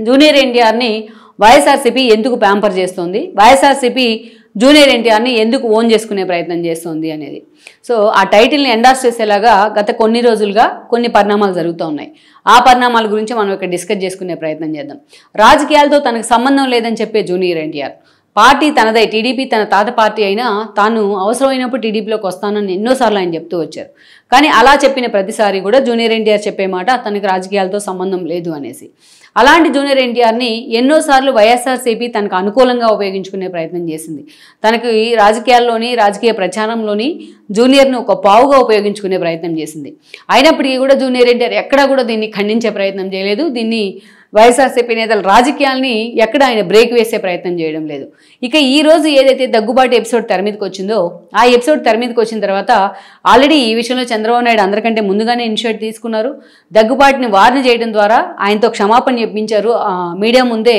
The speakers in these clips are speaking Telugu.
జూనియర్ ఎన్టీఆర్ని వైఎస్ఆర్సీపీ ఎందుకు ప్యాంపర్ చేస్తుంది, వైఎస్ఆర్సీపీ జూనియర్ ఎన్టీఆర్ని ఎందుకు ఓన్ చేసుకునే ప్రయత్నం చేస్తుంది అనేది. సో ఆ టైటిల్ని ఎండార్స్ చేసేలాగా గత కొన్ని రోజులుగా కొన్ని పరిణామాలు జరుగుతూ ఉన్నాయి. ఆ పరిణామాల గురించి మనం ఇక్కడ డిస్కస్ చేసుకునే ప్రయత్నం చేద్దాం. రాజకీయాలతో తనకు సంబంధం లేదని చెప్పే జూనియర్ ఎన్టీఆర్, పార్టీ తనదే, టీడీపీ తన తాత పార్టీ అయినా తాను అవసరమైనప్పుడు టీడీపీలోకి వస్తానని ఎన్నోసార్లు ఆయన చెప్తూ వచ్చారు. కానీ అలా చెప్పిన ప్రతిసారి కూడా జూనియర్ ఎన్టీఆర్ చెప్పే మాట తనకు రాజకీయాలతో సంబంధం లేదు అనేసి. అలాంటి జూనియర్ ఎన్టీఆర్ని ఎన్నోసార్లు వైఎస్ఆర్సీపీ తనకు అనుకూలంగా ఉపయోగించుకునే ప్రయత్నం చేసింది. తనకి రాజకీయాల్లోని రాజకీయ ప్రచారంలోని జూనియర్ను ఒక పావుగా ఉపయోగించుకునే ప్రయత్నం చేసింది. అయినప్పటికీ కూడా జూనియర్ ఎన్టీఆర్ ఎక్కడా కూడా దీన్ని ఖండించే ప్రయత్నం చేయలేదు. దీన్ని వైఎస్ఆర్సీపీ నేతల రాజకీయాల్ని ఎక్కడ ఆయన బ్రేక్ వేసే ప్రయత్నం చేయడం లేదు. ఇక ఈ రోజు ఏదైతే దగ్గుబాటి ఎపిసోడ్ తెర మీదకి వచ్చిందో, ఆ ఎపిసోడ్ తెర మీదకి వచ్చిన తర్వాత ఆల్రెడీ ఈ విషయంలో చంద్రబాబు నాయుడు అందరికంటే ముందుగానే ఇనిషియేటివ్ తీసుకున్నారు. దగ్గుబాటిని వార్న్ చేయడం ద్వారా ఆయనతో క్షమాపణ చెప్పించారు. మీడియా ముందే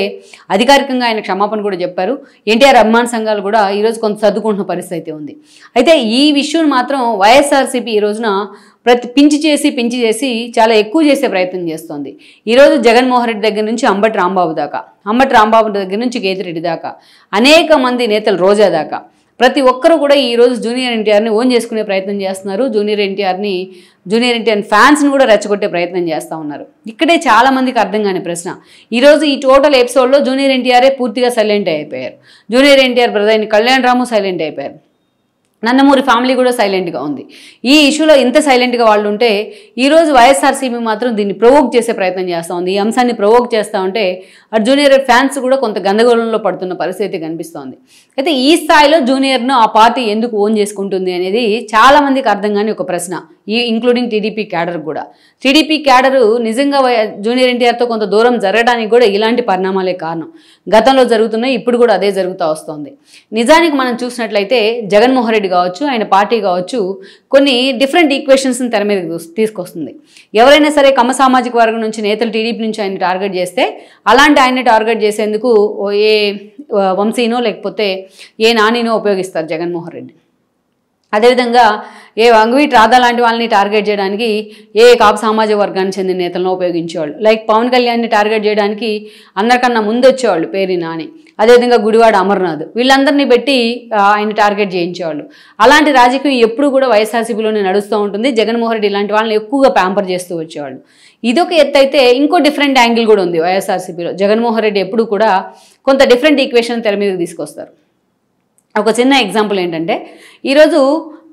అధికారికంగా ఆయన క్షమాపణ కూడా చెప్పారు. ఎన్టీఆర్ అభిమాన సంఘాలు కూడా ఈరోజు కొంత సర్దుకుంటున్న పరిస్థితి ఉంది. అయితే ఈ విషయం మాత్రం వైఎస్ఆర్సీపీ ఈ రోజున పించి చేసి చాలా ఎక్కువ చేసే ప్రయత్నం చేస్తోంది. ఈరోజు జగన్మోహన్ రెడ్డి దగ్గర నుంచి అంబటి రాంబాబు దాకా, అంబటి రాంబాబు దగ్గర నుంచి కేతిరెడ్డి దాకా, అనేక మంది నేతలు, రోజా దాకా, ప్రతి ఒక్కరూ కూడా ఈరోజు జూనియర్ ఎన్టీఆర్ని ఓన్ చేసుకునే ప్రయత్నం చేస్తున్నారు. జూనియర్ ఎన్టీఆర్ ఫ్యాన్స్ని కూడా రెచ్చగొట్టే ప్రయత్నం చేస్తూ ఉన్నారు. ఇక్కడే చాలా మందికి అర్థం కాని ప్రశ్న, ఈరోజు ఈ టోటల్ ఎపిసోడ్లో జూనియర్ ఎన్టీఆరే పూర్తిగా సైలెంట్ అయిపోయారు. జూనియర్ ఎన్టీఆర్ బ్రదర్ అయిన కళ్యాణ్ రాము సైలెంట్ అయిపోయారు. నందమూరి ఫ్యామిలీ కూడా సైలెంట్గా ఉంది. ఈ ఇష్యూలో ఇంత సైలెంట్గా వాళ్ళు ఉంటే ఈరోజు వైఎస్ఆర్సీపీ మాత్రం దీన్ని ప్రొవోక్ చేసే ప్రయత్నం చేస్తూ ఉంది. ఈ అంశాన్ని ప్రొవోక్ చేస్తూ ఉంటే అటు జూనియర్ ఫ్యాన్స్ కూడా కొంత గందరగోళంలో పడుతున్న పరిస్థితి కనిపిస్తోంది. అయితే ఈ స్థాయిలో జూనియర్ను ఆ పార్టీ ఎందుకు ఓన్ చేసుకుంటుంది అనేది చాలామందికి అర్థం కాని ఒక ప్రశ్న, ఇంక్లూడింగ్ టీడీపీ క్యాడర్ కూడా. టీడీపీ క్యాడరు నిజంగా జూనియర్ ఎన్టీఆర్తో కొంత దూరం జరగడానికి కూడా ఇలాంటి పరిణామాలే కారణం. గతంలో జరుగుతున్నాయి, ఇప్పుడు కూడా అదే జరుగుతూ వస్తుంది. నిజానికి మనం చూసినట్లయితే జగన్మోహన్ రెడ్డి కావచ్చు, ఆయన పార్టీ కావచ్చు, కొన్ని డిఫరెంట్ ఈక్వేషన్స్ని తెర మీద తీసుకొస్తుంది. ఎవరైనా సరే కమ్మ సామాజిక వర్గం నుంచి నేతలు టీడీపీ నుంచి ఆయన టార్గెట్ చేస్తే అలాంటి ఆయన్ని టార్గెట్ చేసేందుకు ఏ వంశీనో లేకపోతే ఏ నానినో ఉపయోగిస్తారు జగన్మోహన్ రెడ్డి. అదేవిధంగా ఏ అంగవీటి రాధా లాంటి వాళ్ళని టార్గెట్ చేయడానికి ఏ కాపు సామాజిక వర్గానికి చెందిన నేతలను ఉపయోగించేవాళ్ళు. లైక్ పవన్ కళ్యాణ్ని టార్గెట్ చేయడానికి అందరికన్నా ముందు వచ్చేవాళ్ళు పేరు నాని, అదేవిధంగా గుడివాడ అమర్నాథ్, వీళ్ళందరినీ పెట్టి ఆయన టార్గెట్ చేయించేవాళ్ళు. అలాంటి రాజకీయం ఎప్పుడు కూడా వైఎస్ఆర్సీపీలోనే నడుస్తూ ఉంటుంది. జగన్మోహన్ రెడ్డి ఇలాంటి వాళ్ళని ఎక్కువగా ప్యాంపర్ చేస్తూ వచ్చేవాళ్ళు. ఇదొక ఎత్తు అయితే ఇంకో డిఫరెంట్ యాంగిల్ కూడా ఉంది వైఎస్ఆర్సీపీలో. జగన్మోహన్ రెడ్డి ఎప్పుడు కూడా కొంత డిఫరెంట్ ఈక్వేషన్ తెర మీదకి తీసుకొస్తారు. ఒక చిన్న ఎగ్జాంపుల్ ఏంటంటే, ఈరోజు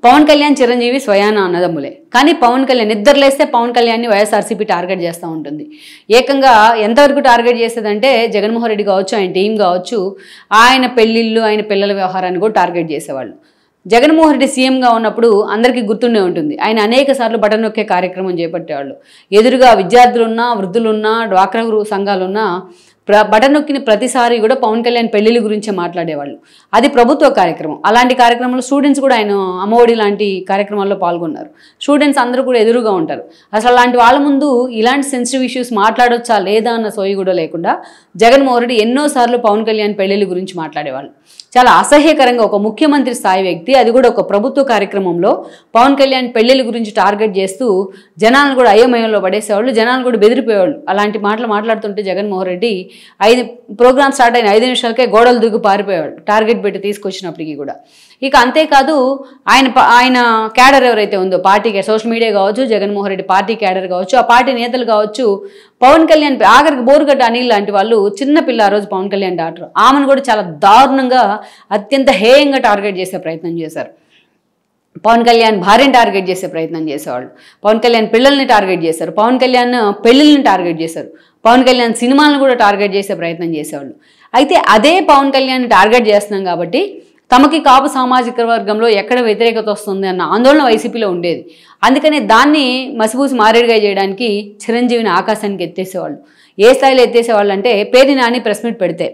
పవన్ కళ్యాణ్ చిరంజీవి స్వయాన అన్నదమ్ములే, కానీ పవన్ కళ్యాణ్ నిద్రలేస్తే పవన్ కళ్యాణ్ని వైఎస్ఆర్సీపీ టార్గెట్ చేస్తూ ఉంటుంది. ఏకంగా ఎంతవరకు టార్గెట్ చేస్తుందంటే జగన్మోహన్ రెడ్డి కావచ్చు, ఆయన టీం కావచ్చు, ఆయన పెళ్ళిళ్ళు, ఆయన పిల్లల వ్యవహారాన్ని కూడా టార్గెట్ చేసేవాళ్ళు. జగన్మోహన్ రెడ్డి సీఎంగా ఉన్నప్పుడు అందరికీ గుర్తుండే ఉంటుంది, ఆయన అనేక సార్లు బటన్ నొక్కే కార్యక్రమం చేపట్టేవాళ్ళు. ఎదురుగా విద్యార్థులున్నా, వృద్ధులున్నా, డ్వాక్రా సంఘాలున్నా బటన్ నొక్కిన ప్రతిసారి కూడా పవన్ కళ్యాణ్ పెళ్లిళ్ళ గురించే మాట్లాడేవాళ్ళు. అది ప్రభుత్వ కార్యక్రమం. అలాంటి కార్యక్రమంలో స్టూడెంట్స్ కూడా ఆయన అమ్మఒడి లాంటి కార్యక్రమాల్లో పాల్గొన్నారు. స్టూడెంట్స్ అందరూ కూడా ఎదురుగా ఉంటారు. అసలు అలాంటి వాళ్ళ ముందు ఇలాంటి సెన్సిటివ్ ఇష్యూస్ మాట్లాడొచ్చా లేదా అన్న సోయి కూడా లేకుండా జగన్మోహన్ రెడ్డి ఎన్నోసార్లు పవన్ కళ్యాణ్ పెళ్లిళ్ళ గురించి మాట్లాడేవాళ్ళు. చాలా అసహ్యకరంగా ఒక ముఖ్యమంత్రి స్థాయి వ్యక్తి, అది కూడా ఒక ప్రభుత్వ కార్యక్రమంలో పవన్ కళ్యాణ్ పెళ్లిళ్ళ గురించి టార్గెట్ చేస్తూ జనాలను కూడా అయోమయంలో పడేసేవాళ్ళు, జనాలు కూడా బెదిరిపోయేవాళ్ళు. అలాంటి మాటలు మాట్లాడుతుంటే జగన్మోహన్ రెడ్డి ప్రోగ్రామ్ స్టార్ట్ అయిన 5 నిమిషాలకే గోడలు దిగు పారిపోయేవాడు టార్గెట్ పెట్టి తీసుకొచ్చినప్పటికీ కూడా. ఇక అంతేకాదు, ఆయన క్యాడర్ ఎవరైతే ఉందో పార్టీకి, సోషల్ మీడియా కావచ్చు, జగన్మోహన్ రెడ్డి పార్టీ క్యాడర్ కావచ్చు, ఆ పార్టీ నేతలు కావచ్చు, పవన్ కళ్యాణ్ ఆఖరికి బోరుగడ్డ అనిల్ లాంటి వాళ్ళు, చిన్నపిల్ల ఆ రోజు పవన్ కళ్యాణ్ డాక్టర్, ఆమెను కూడా చాలా దారుణంగా అత్యంత హేయంగా టార్గెట్ చేసే ప్రయత్నం చేశారు. పవన్ కళ్యాణ్ భార్యను టార్గెట్ చేసే ప్రయత్నం చేసేవాళ్ళు, పవన్ కళ్యాణ్ పిల్లల్ని టార్గెట్ చేశారు, పవన్ కళ్యాణ్ పెళ్ళిళ్ళని టార్గెట్ చేశారు, పవన్ కళ్యాణ్ సినిమాలను కూడా టార్గెట్ చేసే ప్రయత్నం చేసేవాళ్ళు. అయితే అదే పవన్ కళ్యాణ్ టార్గెట్ చేస్తున్నాం కాబట్టి తమకి కాపు సామాజిక వర్గంలో ఎక్కడ వ్యతిరేకత వస్తుంది అన్న ఆందోళన వైసీపీలో ఉండేది. అందుకనే దాన్ని మసిపూసి మారేడుగా చేయడానికి చిరంజీవిని ఆకాశానికి ఎత్తేసేవాళ్ళు. ఏ స్థాయిలో ఎత్తేసేవాళ్ళు అంటే, పేరు నాని ప్రెస్ మీట్ పెడితే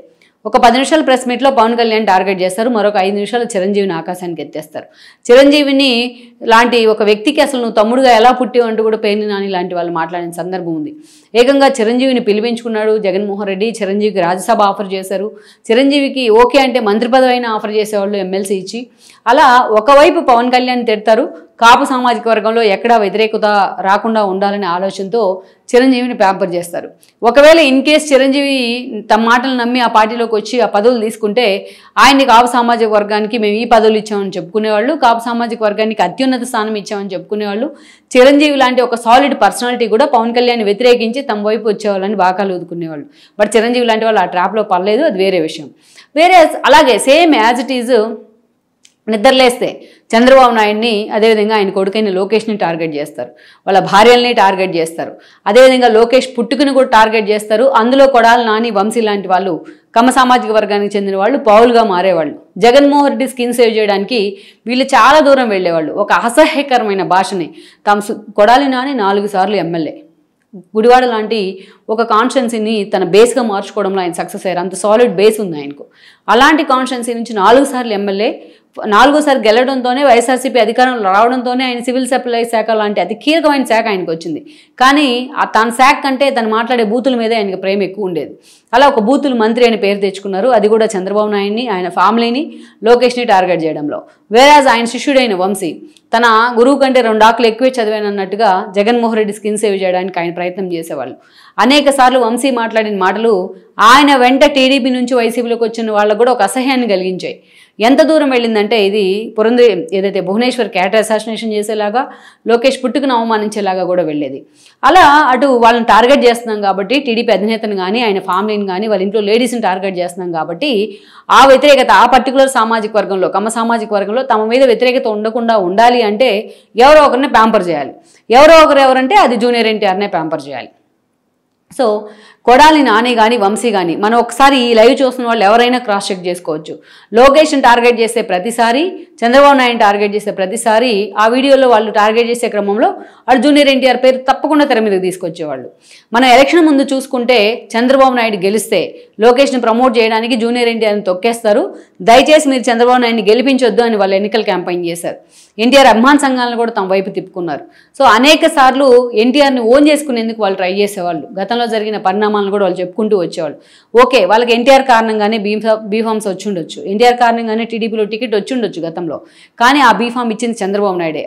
ఒక 10 నిమిషాల ప్రెస్ మీట్లో పవన్ కళ్యాణ్ టార్గెట్ చేస్తారు, మరొక 5 నిమిషాలు చిరంజీవిని ఆకాశానికి ఎత్తేస్తారు. చిరంజీవిని లాంటి ఒక వ్యక్తికి అసలు నువ్వు తమ్ముడుగా ఎలా పుట్టావు అంటూ కూడా పేర్ని నాని లాంటి వాళ్ళు మాట్లాడిన సందర్భం ఉంది. ఏకంగా చిరంజీవిని పిలిపించుకున్నాడు జగన్మోహన్ రెడ్డి, చిరంజీవికి రాజ్యసభ ఆఫర్ చేశారు, చిరంజీవికి ఓకే అంటే మంత్రి పదవి అయినా ఆఫర్ చేసేవాళ్ళు ఎమ్మెల్సీ ఇచ్చి. అలా ఒకవైపు పవన్ కళ్యాణ్ తిడతారు, కాపు సామాజిక వర్గంలో ఎక్కడా వ్యతిరేకత రాకుండా ఉండాలనే ఆలోచనతో చిరంజీవిని ప్యాంపర్ చేస్తారు. ఒకవేళ ఇన్ కేస్ చిరంజీవి తమ మాటలు నమ్మి ఆ పార్టీలోకి వచ్చి ఆ పదవులు తీసుకుంటే ఆయన్ని కాపు సామాజిక వర్గానికి మేము ఈ పదవులు ఇచ్చామని చెప్పుకునేవాళ్ళు, కాపు సామాజిక వర్గానికి అత్యున్నత స్థానం ఇచ్చామని చెప్పుకునేవాళ్ళు. చిరంజీవి లాంటి ఒక సాలిడ్ పర్సనాలిటీ కూడా పవన్ కళ్యాణ్ వ్యతిరేకించి తమ వైపు వచ్చేవాళ్ళని బాకాలు ఊదుకునేవాళ్ళు. బట్ చిరంజీవి లాంటి వాళ్ళు ఆ ట్రాప్లో పడలేదు, అది వేరే విషయం. వేరే అలాగే సేమ్ యాజ్ ఇట్ ఈజ్ నిద్రలేస్తే చంద్రబాబు నాయుడిని, అదేవిధంగా ఆయన కొడుకైన లోకేష్ని టార్గెట్ చేస్తారు, వాళ్ళ భార్యల్ని టార్గెట్ చేస్తారు, అదేవిధంగా లోకేష్ పుట్టుకుని కూడా టార్గెట్ చేస్తారు. అందులో కొడాలి నాని, వంశీ లాంటి వాళ్ళు కమ్మ సామాజిక వర్గానికి చెందిన వాళ్ళు పౌలుగా మారేవాళ్ళు. జగన్మోహన్ రెడ్డి స్కిన్ సేవ్ చేయడానికి వీళ్ళు చాలా దూరం వెళ్ళేవాళ్ళు. ఒక అసహ్యకరమైన భాషని కొడాలి నాని 4 సార్లు ఎమ్మెల్యే, గుడివాడ లాంటి ఒక కాన్స్టిట్యున్సీని తన బేస్గా మార్చుకోవడంలో ఆయన సక్సెస్ అయ్యారు. అంత సాలిడ్ బేస్ ఉంది ఆయనకు. అలాంటి కాన్స్టిట్యున్సీ నుంచి 4 సార్లు ఎమ్మెల్యే, 4సారి గెలవడంతోనే వైఎస్ఆర్సీపీ అధికారంలో రావడంతోనే ఆయన సివిల్ సప్లై శాఖ లాంటి అతి కీలకమైన శాఖ ఆయనకు వచ్చింది. కానీ తన శాఖ కంటే తను మాట్లాడే బూతుల మీదే ఆయనకు ప్రేమ ఎక్కువ ఉండేది. అలా ఒక బూతులు మంత్రి అని పేరు తెచ్చుకున్నారు. అది కూడా చంద్రబాబు నాయుడిని, ఆయన ఫ్యామిలీని, లోకేష్ని టార్గెట్ చేయడంలో. వేరాజ్ ఆయన శిష్యుడైన వంశీ తన గురువు కంటే 2 ఆకులు ఎక్కువే చదివానన్నట్టుగా జగన్మోహన్ రెడ్డి స్కిన్ సేవ్ చేయడానికి ఆయన ప్రయత్నం చేసేవాళ్ళు. అనేక సార్లు వంశీ మాట్లాడిన మాటలు ఆయన వెంట టీడీపీ నుంచి వైసీపీలోకి వచ్చిన వాళ్ళకు కూడా ఒక అసహ్యాన్ని కలిగించాయి. ఎంత దూరం వెళ్ళిందంటే ఇది ఏదైతే భువనేశ్వర్ క్యారెక్టర్ అసాసినేషన్ చేసేలాగా, లోకేష్ పుట్టుకుని అవమానించేలాగా కూడా వెళ్ళేది. అలా అటు వాళ్ళని టార్గెట్ చేస్తున్నాం కాబట్టి, టీడీపీ అధినేతను కానీ ఆయన ఫ్యామిలీని కానీ వాళ్ళ ఇంట్లో లేడీస్ని టార్గెట్ చేస్తున్నాం కాబట్టి ఆ వ్యతిరేకత ఆ పర్టికులర్ సామాజిక వర్గంలో, కమ్మ సామాజిక వర్గంలో తమ మీద వ్యతిరేకత ఉండకుండా ఉండాలి అంటే ఎవరో ఒకరిని ప్యాంపర్ చేయాలి. ఎవరంటే అది జూనియర్ ఎన్టీఆర్నే ప్యాంపర్ చేయాలి. సో కొడాలి నాని కానీ వంశీ కానీ మనం ఒకసారి ఈ లైవ్ చూస్తున్న వాళ్ళు ఎవరైనా క్రాస్ చెక్ చేసుకోవచ్చు. లోకేష్ని టార్గెట్ చేసే ప్రతిసారి, చంద్రబాబు నాయుడు టార్గెట్ చేసే ప్రతిసారి ఆ వీడియోలో వాళ్ళు టార్గెట్ చేసే క్రమంలో అటు జూనియర్ ఎన్టీఆర్ పేరు తప్పకుండా తెర మీదకి తీసుకొచ్చేవాళ్ళు. మనం ఎలక్షన్ ముందు చూసుకుంటే చంద్రబాబు నాయుడు గెలిస్తే లోకేష్ని ప్రమోట్ చేయడానికి జూనియర్ ఎన్టీఆర్ని తొక్కేస్తారు, దయచేసి మీరు చంద్రబాబు నాయుడిని గెలిపించొద్దు అని వాళ్ళు ఎన్నికల క్యాంపెయిన్ చేశారు. ఎన్టీఆర్ అభిమాన సంఘాలను కూడా తమ వైపు తిప్పుకున్నారు. సో అనేక సార్లు ఎన్టీఆర్ని ఓన్ చేసుకునేందుకు వాళ్ళు ట్రై చేసేవాళ్ళు. గతంలో జరిగిన పరిణామాలను కూడా వాళ్ళు చెప్పుకుంటూ వచ్చేవాళ్ళు. ఓకే, వాళ్ళకి ఎన్టీఆర్ కారణంగానే బీఫామ్స్ వచ్చి ఉండొచ్చు, ఎన్టీఆర్ కారణంగానే టీడీపీలో టికెట్ వచ్చి ఉండొచ్చు గతంలో. కానీ ఆ బీఫామ్ ఇచ్చింది చంద్రబాబు నాయుడే.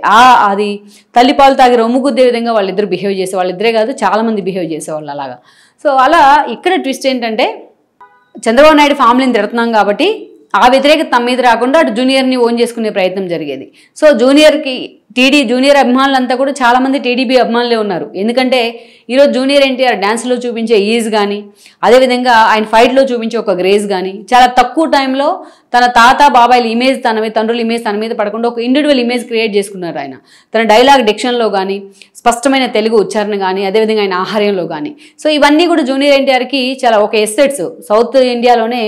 అది తల్లిపాలు తాగి రొమ్ము గుద్దే విధంగా వాళ్ళిద్దరు బిహేవ్ చేసే, వాళ్ళిద్దరే కాదు చాలామంది బిహేవ్ చేసేవాళ్ళు అలాగా. సో అలా ఇక్కడ ట్విస్ట్ ఏంటంటే చంద్రబాబు నాయుడు ఫ్యామిలీని తిడుతున్నాం కాబట్టి ఆ వ్యతిరేకత తమ మీద రాకుండా అటు జూనియర్ని ఓన్ చేసుకునే ప్రయత్నం జరిగేది. సో జూనియర్ అభిమానులంతా కూడా చాలామంది టీడీపీ అభిమానులే ఉన్నారు. ఎందుకంటే ఈరోజు జూనియర్ ఎన్టీఆర్ డ్యాన్స్లో చూపించే ఈజ్ కానీ, అదేవిధంగా ఆయన ఫైట్లో చూపించే ఒక గ్రేజ్ కానీ, చాలా తక్కువ టైంలో తన తాత బాబాయిల ఇమేజ్ తండ్రుల ఇమేజ్ తన మీద పడకుండా ఒక ఇండివిజువల్ ఇమేజ్ క్రియేట్ చేసుకున్నారు ఆయన. తన డైలాగ్ డిక్షన్లో కానీ, స్పష్టమైన తెలుగు ఉచ్చారణ కానీ, అదేవిధంగా ఆయన ఆహార్యంలో కానీ. సో ఇవన్నీ కూడా జూనియర్ ఎన్టీఆర్కి చాలా ఒక ఎస్సెట్స్. సౌత్ ఇండియాలోనే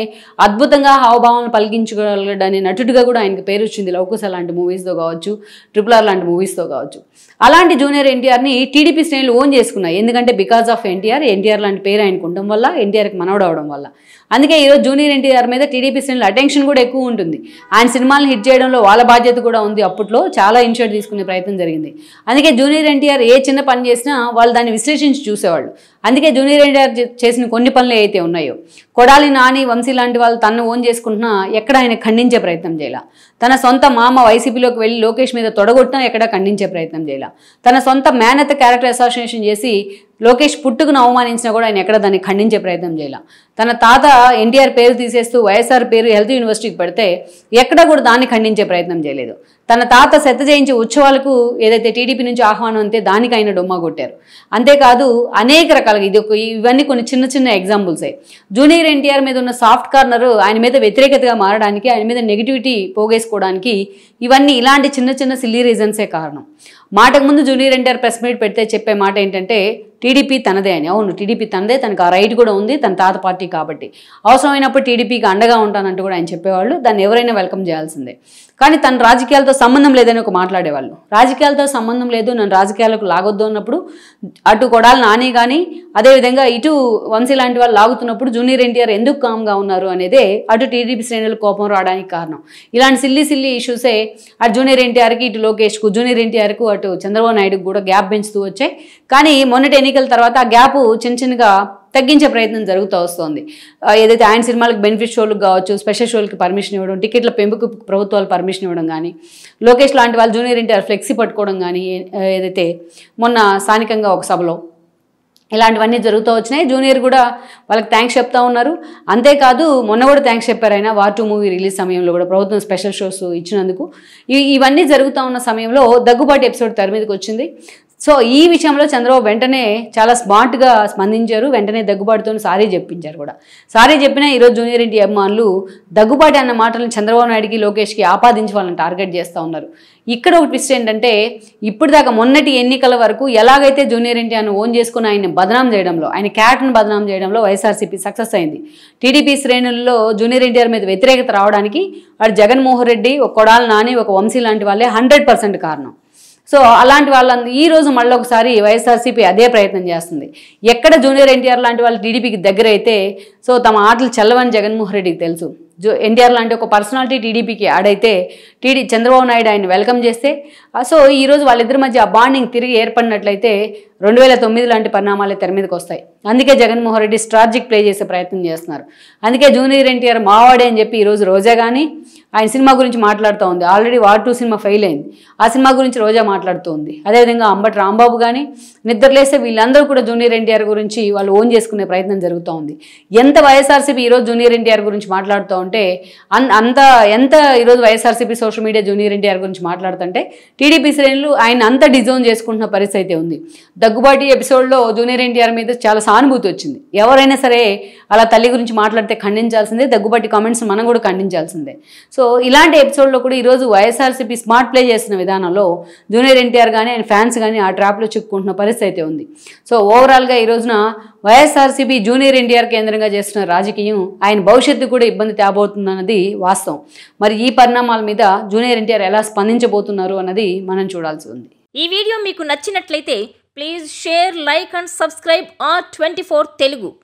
అద్భుతంగా హావభావాలను పలికించగలడనే నటుడిగా కూడా ఆయనకి పేరు వచ్చింది. లవకుశ లాంటి మూవీస్తో కావచ్చు, RRR లాంటి మూవీస్తో కావచ్చు. అలాంటి జూనియర్ ఎన్టీఆర్ని టీడీపీ శ్రేణులు ఓన్ చేసుకున్నాయి. ఎందుకంటే బికాజ్ ఆఫ్ ఎన్టీఆర్ లాంటి పేరు ఆయనకు ఉండడం వల్ల, ఎన్టీఆర్కి మనవడవడం వల్ల. అందుకే ఈరోజు జూనియర్ ఎన్టీఆర్ మీద టీడీపీ శ్రేణుల అటెన్షన్ కూడా ఎక్కువ ఉంటుంది. ఆయన సినిమాలను హిట్ చేయడంలో వాళ్ళ బాధ్యత కూడా ఉంది. అప్పట్లో చాలా ఇనిషియేటివ్ తీసుకునే ప్రయత్నం జరిగింది. అందుకే జూనియర్ ఎన్టీఆర్ ఏ చిన్న పని చేసినా వాళ్ళు దాన్ని విశ్లేషించి చూసేవాళ్ళు. అందుకే జూనియర్ ఎన్టీఆర్ చేసిన కొన్ని పనులు ఏవైతే ఉన్నాయో, కొడాలి నాని, వంశీ లాంటి వాళ్ళు తనను ఓన్ చేసుకుంటున్నా ఎక్కడ ఆయన ఖండించే ప్రయత్నం చేయాల. తన సొంత మామ వైసీపీలోకి వెళ్ళి లోకేష్ మీద తొడగొట్టినా ఎక్కడా ఖండించే ప్రయత్నం చేయాల. తన సొంత మేనత్త క్యారెక్టర్ అసోసియేషన్ చేసి లోకేష్ పుట్టుకును అవమానించినా కూడా ఆయన ఎక్కడ దాన్ని ఖండించే ప్రయత్నం చేయాల. తన తాత ఎన్టీఆర్ పేరు తీసేస్తూ వైఎస్ఆర్ పేరు హెల్త్ యూనివర్సిటీకి పెడితే ఎక్కడ కూడా దాన్ని ఖండించే ప్రయత్నం చేయలేదు. తన తాత శత జయించే ఉత్సవాలకు ఏదైతే టీడీపీ నుంచి ఆహ్వానం అంతే దానికి ఆయన డొమ్మా కొట్టారు. అంతేకాదు అనేక రకాలుగా ఇవన్నీ కొన్ని చిన్న చిన్న ఎగ్జాంపుల్సే. జూనియర్ ఎన్టీఆర్ మీద ఉన్న సాఫ్ట్ కార్నర్ ఆయన మీద వ్యతిరేకతగా మారడానికి, ఆయన మీద నెగిటివిటీ పోగేసుకోవడానికి ఇవన్నీ ఇలాంటి చిన్న చిన్న సిల్లీ రీజన్సే కారణం. మాటకు ముందు జూనియర్ ఎన్టీఆర్ ప్రెస్ మీట్ పెడితే చెప్పే మాట ఏంటంటే టీడీపీ తనదే అని. అవును, టీడీపీ తనదే, తనకు ఆ రైట్ కూడా ఉంది, తన తాత పార్టీ కాబట్టి. అవసరమైనప్పుడు టీడీపీకి అండగా ఉంటానంటూ కూడా ఆయన చెప్పేవాళ్ళు. దాన్ని ఎవరైనా వెల్కమ్ చేయాల్సిందే. కానీ తన రాజకీయాలతో సంబంధం లేదని ఒక మాట్లాడేవాళ్ళు. రాజకీయాలతో సంబంధం లేదు, నన్ను రాజకీయాలకు లాగొద్దు అన్నప్పుడు అటు కొడాలి నాని కానీ, అదేవిధంగా ఇటు వంశీ లాంటి వాళ్ళు లాగుతున్నప్పుడు జూనియర్ ఎన్టీఆర్ ఎందుకు కామ్గా ఉన్నారు అనేదే అటు టీడీపీ శ్రేణులు కోపం రావడానికి కారణం. ఇలాంటి సిల్లీ ఇష్యూసే అటు జూనియర్ ఎన్టీఆర్కి, ఇటు లోకేష్కు, జూనియర్ ఎన్టీఆర్కు, అటు చంద్రబాబు నాయుడుకు కూడా గ్యాప్ పెంచుతూ వచ్చాయి. కానీ మొన్నటి ఎన్నికల తర్వాత ఆ గ్యాప్ చిన్నగా తగ్గించే ప్రయత్నం జరుగుతూ వస్తుంది. ఏదైతే ఆయన సినిమాలకు బెనిఫిట్ షోలకు కావచ్చు, స్పెషల్ షోలకి పర్మిషన్ ఇవ్వడం, టికెట్ల పెంపుకు ప్రభుత్వాలు పర్మిషన్ ఇవ్వడం కానీ, లోకేష్ లాంటి వాళ్ళు జూనియర్ ఎన్టీఆర్ ఫ్లెక్సీ పట్టుకోవడం కానీ, ఏదైతే మొన్న స్థానికంగా ఒక సభలో ఇలాంటివన్నీ జరుగుతూ వచ్చినాయి. జూనియర్ కూడా వాళ్ళకి థ్యాంక్స్ చెప్తా ఉన్నారు. అంతేకాదు మొన్న కూడా థ్యాంక్స్ చెప్పారు ఆయన వార్ 2 మూవీ రిలీజ్ సమయంలో కూడా ప్రభుత్వం స్పెషల్ షోస్ ఇచ్చినందుకు. ఇవన్నీ జరుగుతూ ఉన్న సమయంలో దగ్గుబాటి ఎపిసోడ్ తెర మీదకి వచ్చింది. సో ఈ విషయంలో చంద్రబాబు వెంటనే చాలా స్మార్ట్గా స్పందించారు. వెంటనే దగ్గుబాటితో సారీ చెప్పించారు కూడా. సారీ చెప్పినా ఈరోజు జూనియర్ ఎన్టీఆర్ అభిమానులు దగ్గుబాటి అన్న మాటలను చంద్రబాబు నాయుడికి, లోకేష్కి ఆపాదించి వాళ్ళని టార్గెట్ చేస్తూ ఉన్నారు. ఇక్కడ ఒక ట్విస్ట్ ఏంటంటే, ఇప్పటిదాకా మొన్నటి ఎన్నికల వరకు ఎలాగైతే జూనియర్ ఎన్టీఆర్ను ఓన్ చేసుకుని ఆయన బదనాం చేయడంలో, ఆయన క్యారెక్టర్ను బదనాం చేయడంలో వైఎస్ఆర్సీపీ సక్సెస్ అయింది. టీడీపీ శ్రేణుల్లో జూనియర్ ఎన్టీఆర్ మీద వ్యతిరేకత రావడానికి అటు జగన్మోహన్ రెడ్డి, ఒక కొడాలి నాని, ఒక వంశీ లాంటి వాళ్ళే 100% కారణం. సో అలాంటి వాళ్ళందరూ ఈరోజు మళ్ళీ ఒకసారి వైఎస్ఆర్సీపీ అదే ప్రయత్నం చేస్తుంది. ఎక్కడ జూనియర్ ఎన్టీఆర్ లాంటి వాళ్ళు టీడీపీకి దగ్గర అయితే సో తమ ఆటలు చల్లవని జగన్మోహన్ రెడ్డికి తెలుసు. ఎన్టీఆర్ లాంటి ఒక పర్సనాలిటీ టీడీపీకి ఆడైతే చంద్రబాబు నాయుడు ఆయన వెల్కమ్ చేస్తే సో ఈరోజు వాళ్ళిద్దరి మధ్య ఆ బాండింగ్ తిరిగి ఏర్పడినట్లయితే 2009 లాంటి పరిణామాలే తెర మీదకి వస్తాయి. అందుకే జగన్మోహన్ రెడ్డి స్ట్రాటజిక్ ప్లే చేసే ప్రయత్నం చేస్తున్నారు. అందుకే జూనియర్ ఎన్టీఆర్ మావాడే అని చెప్పి ఈరోజు రోజా కానీ ఆయన సినిమా గురించి మాట్లాడుతూ ఉంది. ఆల్రెడీ వార్ 2 సినిమా ఫెయిల్ అయింది. ఆ సినిమా గురించి రోజా మాట్లాడుతూ ఉంది. అదేవిధంగా అంబటి రాంబాబు కానీ నిద్రలేస్తే వీళ్ళందరూ కూడా జూనియర్ ఎన్టీఆర్ గురించి వాళ్ళు ఓన్ చేసుకునే ప్రయత్నం జరుగుతూ ఉంది. ఎంత వైఎస్ఆర్సీపీ ఈరోజు జూనియర్ ఎన్టీఆర్ గురించి మాట్లాడుతూ ఉంటే ఎంత ఈరోజు YSRCP social media junior NTR గురించి మాట్లాడుతుంటే టీడీపీ శ్రేణులు ఆయన అంతా డిజోన్ చేసుకుంటున్న పరిస్థితి అయితే ఉంది. దగ్గుబాటి ఎపిసోడ్లో జూనియర్ ఎన్టీఆర్ మీద చాలా సానుభూతి వచ్చింది. ఎవరైనా సరే అలా తల్లి గురించి మాట్లాడితే ఖండించాల్సిందే, దగ్గుబాటి కామెంట్స్ మనం కూడా ఖండించాల్సిందే. సో ఇలాంటి ఎపిసోడ్లో కూడా ఈరోజు వైఎస్ఆర్సీపీ స్మార్ట్ ప్లే చేసిన విధానంలో జూనియర్ ఎన్టీఆర్ కానీ ఆయన ఫ్యాన్స్ కానీ ఆ ట్రాప్లో చిక్కుకుంటున్న పరిస్థితి అయితే ఉంది. సో ఓవరాల్గా ఈ రోజున వైఎస్ఆర్సీపీ జూనియర్ ఎన్టీఆర్ కేంద్రంగా చేస్తున్న రాజకీయం ఆయన భవిష్యత్తు కూడా ఇబ్బంది తేబోతుందన్నది వాస్తవం. మరి ఈ పరిణామాల మీద జూనియర్ ఎన్టీఆర్ ఎలా స్పందించబోతున్నారు అన్నది మనం చూడాల్సి ఉంది. ఈ వీడియో మీకు నచ్చినట్లయితే please share, like and subscribe R24 Telugu.